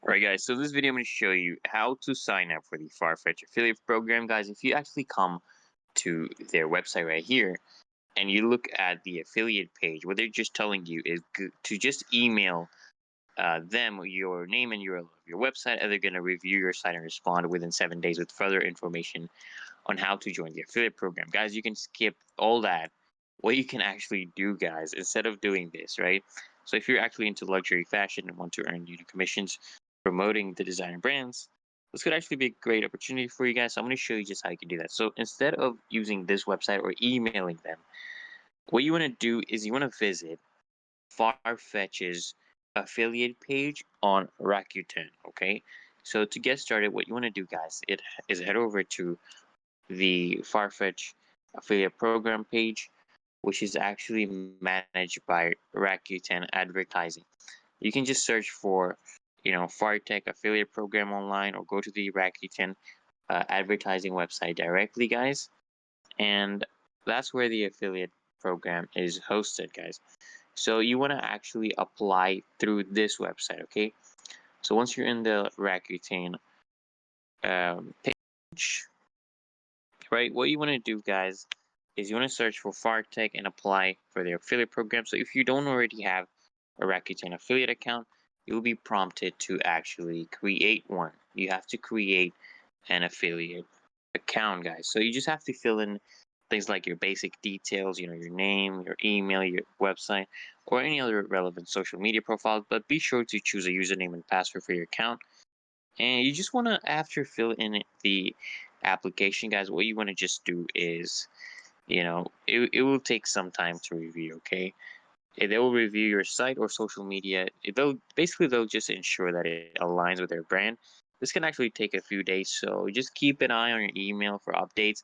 Alright guys, so this video I'm going to show you how to sign up for the Farfetch affiliate program. Guys, if you actually come to their website right here and you look at the affiliate page, what they're just telling you is to just email them your name and URL of your website, and they're going to review your site and respond within 7 days with further information on how to join the affiliate program. Guys, you can skip all that. What you can actually do, guys, instead of doing this, right? So if you're actually into luxury fashion and want to earn unique commissions promoting the designer brands, this could actually be a great opportunity for you guys. So I'm going to show you just how you can do that. So instead of using this website or emailing them, what you want to do is you want to visit Farfetch's affiliate page on Rakuten. Okay, so to get started, what you want to do, guys, is head over to the Farfetch affiliate program page, which is actually managed by Rakuten Advertising. You can just search for, Fartech affiliate program online, or go to the Rakuten advertising website directly, guys. And that's where the affiliate program is hosted, guys. So you want to actually apply through this website, okay? So once you're in the Rakuten page, right, what you want to do, guys, is you want to search for Fartech and apply for their affiliate program. So if you don't already have a Rakuten affiliate account, you'll be prompted to actually create one. You have to create an affiliate account, guys. So you just have to fill in things like your basic details, your name, your email, your website, or any other relevant social media profiles. But be sure to choose a username and password for your account. And you just want to, after fill in the application, guys, what you want to just do is, it will take some time to review, okay? They will review your site or social media. They'll just ensure that it aligns with their brand. This can actually take a few days, so just keep an eye on your email for updates.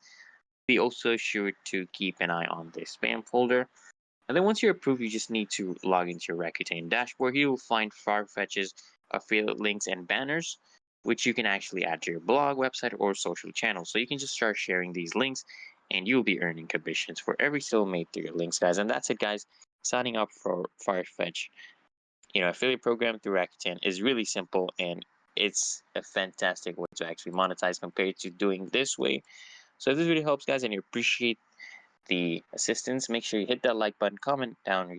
Be also sure to keep an eye on the spam folder. And then once you're approved, you just need to log into your Rakuten dashboard. Here you'll find Farfetch's affiliate links and banners, which you can actually add to your blog, website, or social channels. So you can just start sharing these links, and you'll be earning commissions for every sale made through your links, guys. And that's it, guys. Signing up for Farfetch, affiliate program through Rakuten is really simple, and it's a fantastic way to actually monetize compared to doing this way. So if this video helps, guys, and you appreciate the assistance, make sure you hit that like button, comment down your